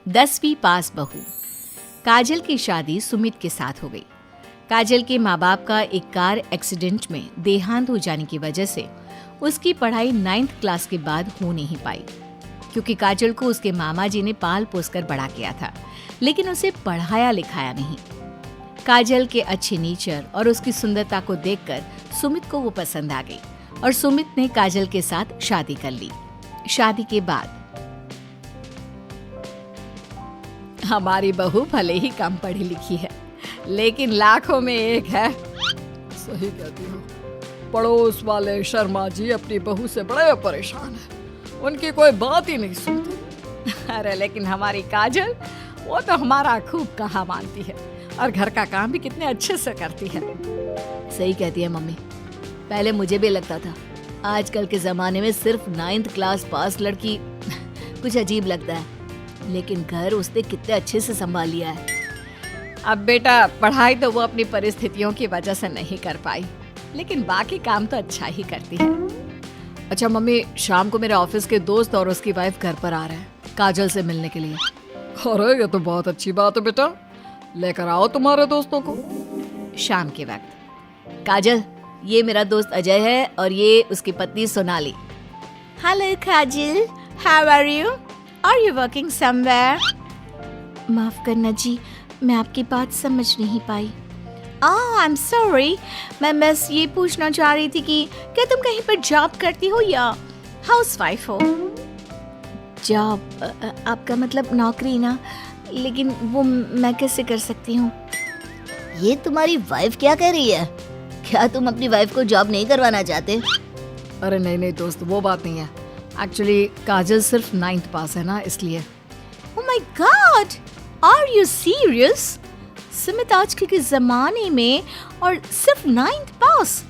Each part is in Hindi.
10वीं पास बहू। काजल की शादी सुमित के साथ हो गई। काजल के माँ बाप का एक कार एक्सीडेंट में देहांत हो जाने की वजह से उसकी पढ़ाई 9th क्लास के बाद हो नहीं पाई, क्योंकि काजल को उसके मामा जी ने पाल पोस कर बड़ा किया था, लेकिन उसे पढ़ाया लिखाया नहीं। काजल के अच्छे नेचर और उसकी सुंदरता को देखकर सुमित को वो पसंद आ गई और सुमित ने काजल के साथ शादी कर ली। शादी के बाद हमारी बहू भले ही कम पढ़ी लिखी है, लेकिन लाखों में एक है। सही कहती हो। पड़ोस वाले शर्मा जी अपनी बहू से बड़े परेशान हैं। उनकी कोई बात ही नहीं सुनती। अरे लेकिन हमारी काजल, वो तो हमारा खूब कहा मानती है और घर का काम भी कितने अच्छे से करती है। सही कहती है मम्मी। पहले मुझे भी लगता था, आजकल के जमाने में सिर्फ 9th क्लास पास लड़की कुछ अजीब लगता है, लेकिन घर उसने कितने अच्छे से संभाल लिया है। अब बेटा, पढ़ाई तो वो अपनी परिस्थितियों की वजह से नहीं कर पाई, लेकिन बाकी काम तो अच्छा ही करती है। अच्छा मम्मी, शाम को मेरे ऑफिस के दोस्त और उसकी वाइफ घर पर आ रहे हैं काजल से मिलने के लिए। अरे ये तो बहुत अच्छी बात है बेटा, लेकर आओ तुम्हारे दोस्तों को। शाम के वक्त, काजल, ये मेरा दोस्त अजय है और ये उसकी पत्नी Sonali. Hello Kajal, how are you? Are you working somewhere? माफ करना जी, मैं आपकी बात समझ नहीं पाई। आई एम सॉरी, मैं बस ये पूछना चाह रही थी कि क्या तुम कहीं पर जॉब करती हो या हाउसवाइफ हो? जॉब? आपका मतलब नौकरी ना, लेकिन वो मैं कैसे कर सकती हूँ? ये तुम्हारी वाइफ क्या कह रही है? क्या तुम अपनी वाइफ को जॉब नहीं करवाना चाहते? अरे नहीं दोस्त, वो बात नहीं है। एक्चुअली काजल सिर्फ 9th पास है ना, इसलिए। Oh my God! Are you serious? Sumit आजकल के जमाने में और सिर्फ 9th पास?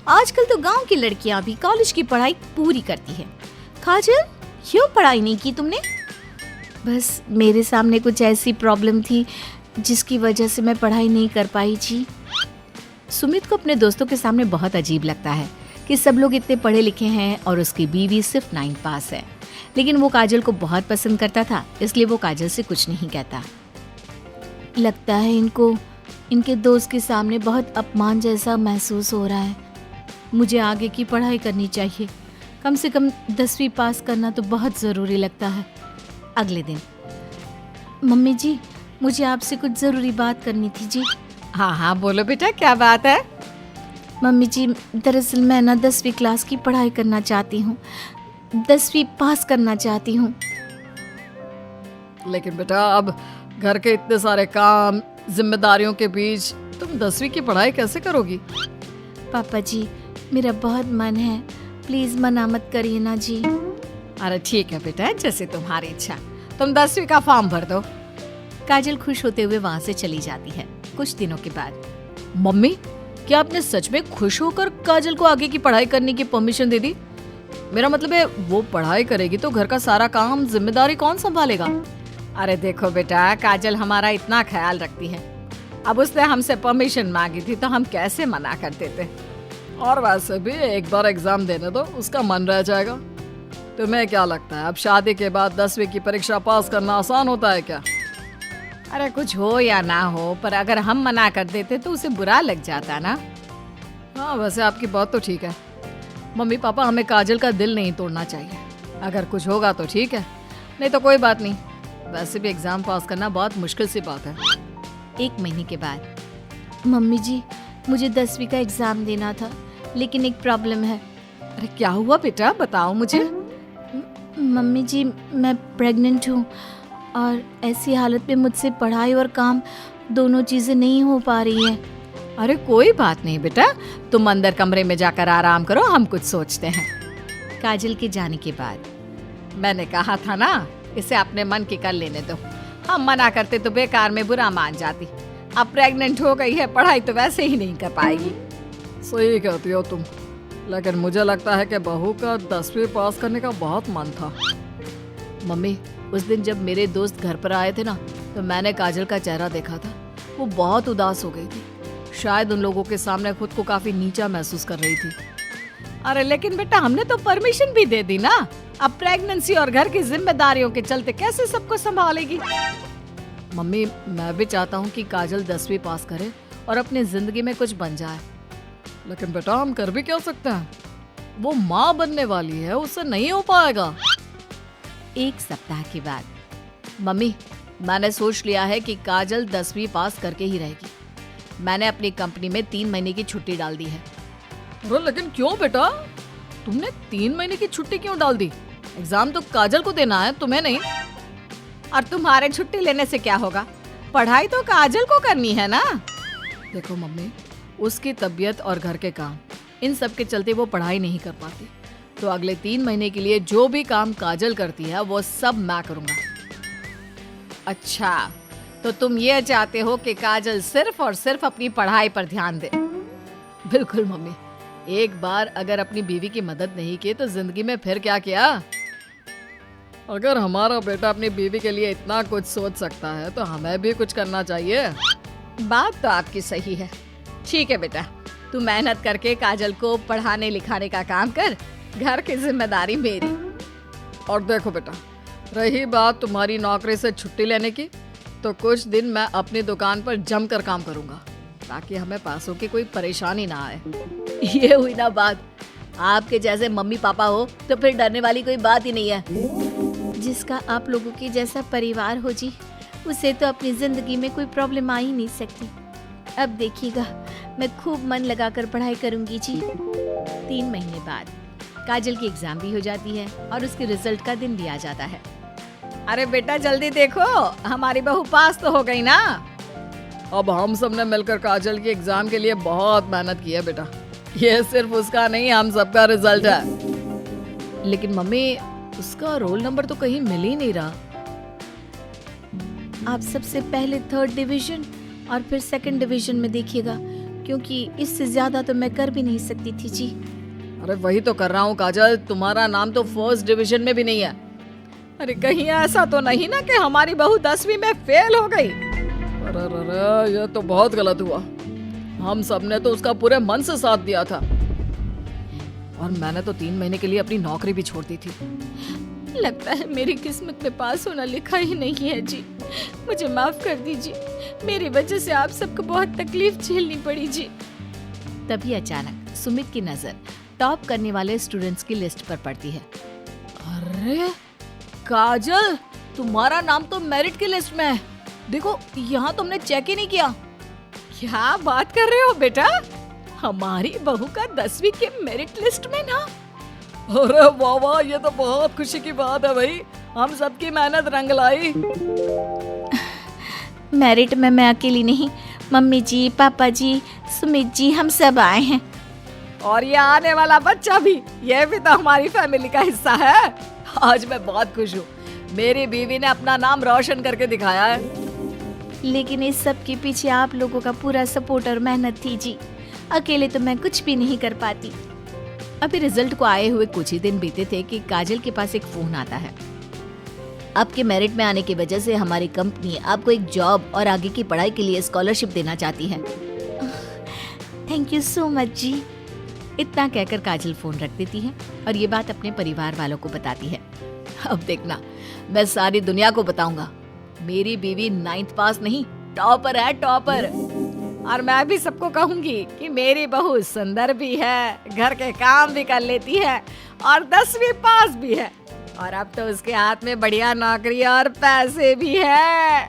आजकल तो गांव की लड़कियां भी कॉलेज की पढ़ाई पूरी करती है। काजल, क्यों पढ़ाई नहीं की तुमने? बस मेरे सामने कुछ ऐसी प्रॉब्लम थी जिसकी वजह से मैं पढ़ाई नहीं कर पाई जी। सुमित को अपने दोस्तों के सामने बहुत अजीब लगता है कि सब लोग इतने पढ़े लिखे हैं और उसकी बीवी सिर्फ 9th पास है, लेकिन वो काजल को बहुत पसंद करता था, इसलिए वो काजल से कुछ नहीं कहता। लगता है इनको इनके दोस्त के सामने बहुत अपमान जैसा महसूस हो रहा है। मुझे आगे की पढ़ाई करनी चाहिए, कम से कम 10वीं पास करना तो बहुत ज़रूरी लगता है। अगले दिन, मम्मी जी, मुझे आपसे कुछ ज़रूरी बात करनी थी जी। हाँ बोलो बेटा, क्या बात है? मम्मी जी, दरअसल मैं ना 10वीं क्लास की पढ़ाई करना चाहती हूँ, 10वीं पास करना चाहती हूँ। लेकिन बेटा, अब घर के इतने सारे काम, जिम्मेदारियों के बीच तुम 10वीं की पढ़ाई कैसे करोगी? पापा जी, मेरा बहुत मन है, प्लीज मना मत करिए ना जी। अरे ठीक है बेटा, जैसे तुम्हारी इच्छा, तुम 10वीं का फॉर्म भर दो। काजल खुश होते हुए वहाँ से चली जाती है। कुछ दिनों के बाद, मम्मी, क्या आपने सच में खुश होकर काजल को आगे की पढ़ाई करने की परमिशन दे दी? मेरा मतलब है, वो पढ़ाई करेगी तो घर का सारा काम, जिम्मेदारी कौन संभालेगा? अरे देखो बेटा, काजल हमारा इतना ख्याल रखती है, अब उसने हमसे परमिशन मांगी थी तो हम कैसे मना कर देते। और वैसे भी एक बार एग्जाम देने दो, उसका मन रह जाएगा। तुम्हें क्या लगता है, अब शादी के बाद 10वीं की परीक्षा पास करना आसान होता है क्या? अरे कुछ हो या ना हो, पर अगर हम मना कर देते तो उसे बुरा लग जाता ना। हाँ, वैसे आपकी बात तो ठीक है। मम्मी पापा, हमें काजल का दिल नहीं तोड़ना चाहिए। अगर कुछ होगा तो ठीक है, नहीं तो कोई बात नहीं। वैसे भी एग्जाम पास करना बहुत मुश्किल सी बात है। 1 महीने के बाद, मम्मी जी, मुझे 10वीं का एग्जाम देना था, लेकिन एक प्रॉब्लम है। अरे क्या हुआ बेटा, बताओ मुझे। मम्मी जी, मैं प्रेग्नेंट हूँ और ऐसी हालत में मुझसे पढ़ाई और काम दोनों चीजें नहीं हो पा रही है। अरे कोई बात नहीं बेटा, तुम अंदर कमरे में जाकर आराम करो, हम कुछ सोचते हैं। काजल के जाने के बाद, मैंने कहा था ना, इसे अपने मन की कर लेने दो, हम मना करते तो बेकार में बुरा मान जाती। अब प्रेग्नेंट हो गई है, पढ़ाई तो वैसे ही नहीं कर पाएगी। सही कहती हो तुम, लेकिन मुझे लगता है कि बहू का 10वीं पास करने का बहुत मन था। मम्मी, उस दिन जब मेरे दोस्त घर पर आए थे ना, तो मैंने काजल का चेहरा देखा था। वो बहुत उदास हो गई थी, शायद उन लोगों के सामने खुद को काफी नीचा महसूस कर रही थी। अरे लेकिन बेटा हमने तो परमिशन भी दे दी ना, अब प्रेगनेंसी और घर की जिम्मेदारियों के चलते कैसे सबको संभालेगी। मम्मी मैं भी चाहता हूँ कि काजल 10वीं पास करे और अपनी जिंदगी में कुछ बन जाए, लेकिन बेटा हम कर भी क्या सकते हैं, वो माँ बनने वाली है, उससे नहीं हो पाएगा। एक सप्ताह के बाद, मम्मी मैंने सोच लिया है कि काजल 10वीं पास करके ही रहेगी। मैंने अपनी कंपनी में 3 महीने की छुट्टी डाल दी है। अरे लेकिन क्यों बेटा, तुमने 3 महीने की छुट्टी क्यों डाल दी? एग्जाम तो काजल को देना है, तुम्हें नहीं। और तुम्हारे छुट्टी लेने से क्या होगा, पढ़ाई तो काजल को करनी है ना। देखो मम्मी, उसकी तबीयत और घर के काम, इन सब के चलते वो पढ़ाई नहीं कर पाती, तो अगले 3 महीने के लिए जो भी काम काजल करती है वो सब मैं करूँगा। अच्छा, तो तुम ये चाहते हो कि काजल सिर्फ और सिर्फ अपनी पढ़ाई पर ध्यान दे। बिल्कुल मम्मी, एक बार अगर अपनी बीवी की मदद नहीं की तो जिंदगी में फिर क्या किया। अगर हमारा बेटा अपनी बीवी के लिए इतना कुछ सोच सकता है तो हमें भी कुछ करना चाहिए। बात तो आपकी सही है। ठीक है बेटा, तू मेहनत करके काजल को पढ़ाने लिखाने का काम कर, घर की जिम्मेदारी मेरी। और देखो बेटा, रही बात तुम्हारी नौकरी से छुट्टी लेने की, तो कुछ दिन मैं अपनी दुकान पर जमकर काम करूंगा ताकि हमें पैसों की कोई परेशानी ना आए। ये हुई ना बात, आपके जैसे मम्मी पापा हो तो फिर डरने वाली कोई बात ही नहीं है। जिसका आप लोगों के जैसा परिवार हो जी, उसे तो अपनी जिंदगी में कोई प्रॉब्लम आ ही नहीं सकती। अब देखिएगा, मैं खूब मन लगाकर पढ़ाई करूंगी जी। 3 महीने बाद काजल की एग्जाम भी हो जाती है और उसके रिजल्ट का दिन भी आ जाता है। अरे बेटा जल्दी देखो, हमारी बहू पास तो हो गई ना। अब हम सब ने मिलकर काजल की एग्जाम के लिए बहुत मेहनत की है बेटा, ये सिर्फ उसका नहीं हम सबका रिजल्ट है। लेकिन मम्मी, उसका रोल नंबर तो कहीं मिल ही नहीं रहा। आप सबसे पहले 3rd डिवीजन और फिर 2nd डिवीजन में देखिएगा, क्योंकि इससे ज्यादा तो मैं कर भी नहीं सकती थी जी। अरे वही तो कर रहा हूँ काजल, तुम्हारा नाम तो 1st डिवीजन में भी नहीं है। अरे कहीं ऐसा तो नहीं ना कि हमारी बहू 10वीं में फेल हो गई। अरे ये तो बहुत गलत हुआ, हम सब ने तो उसका पूरे मन से साथ दिया था, और मैंने तो 3 महीने के लिए अपनी नौकरी भी छोड़ दी थी। लगता है मेरी किस्मत में पास होना लिखा ही नहीं है जी, मुझे माफ कर दीजिए, मेरी वजह से आप सबको बहुत तकलीफ झेलनी पड़ी जी। तभी अचानक सुमित की नजर टॉप करने वाले स्टूडेंट्स की लिस्ट पर पड़ती है। अरे काजल, तुम्हारा नाम तो मेरिट की लिस्ट में है, देखो यहाँ तुमने चेक ही नहीं किया। क्या बात कर रहे हो बेटा, हमारी बहू का 10वीं के मेरिट लिस्ट में ना। अरे वाह वाह, ये तो बहुत खुशी की बात है भाई, हम सबकी मेहनत रंग लाई। मेरिट में मैं अकेली नहीं, मम्मी जी, पापा जी, सुमित जी, हम सब आए हैं। और ये आने वाला बच्चा भी, ये भी तो हमारी फैमिली का हिस्सा है। आज मैं बहुत खुश हूँ, मेरी बीवी ने अपना नाम रोशन करके दिखाया है। लेकिन इस सब के पीछे आप लोगों का पूरा सपोर्ट और मेहनत थी जी, अकेले तो मैं कुछ भी नहीं कर पाती। अभी रिजल्ट को आए हुए कुछ ही दिन बीते थे कि काजल के पास एक फोन आता है। आपके मेरिट में आने की वजह से हमारी कंपनी आपको एक जॉब और आगे की पढ़ाई के लिए स्कॉलरशिप देना चाहती है। थैंक यू सो मच जी। इतना कहकर काजल फोन रख देती है और ये बात अपने परिवार वालों को बताती है। अब देखना, मैं सारी दुनिया को बताऊंगा, मेरी बीवी 9th पास नहीं, टॉपर है, टॉपर। और मैं भी सबको कहूंगी कि मेरी बहू सुंदर भी है, घर के काम भी कर लेती है और 10वीं पास भी है, और अब तो उसके हाथ में बढ़िया नौकरी और पैसे भी है।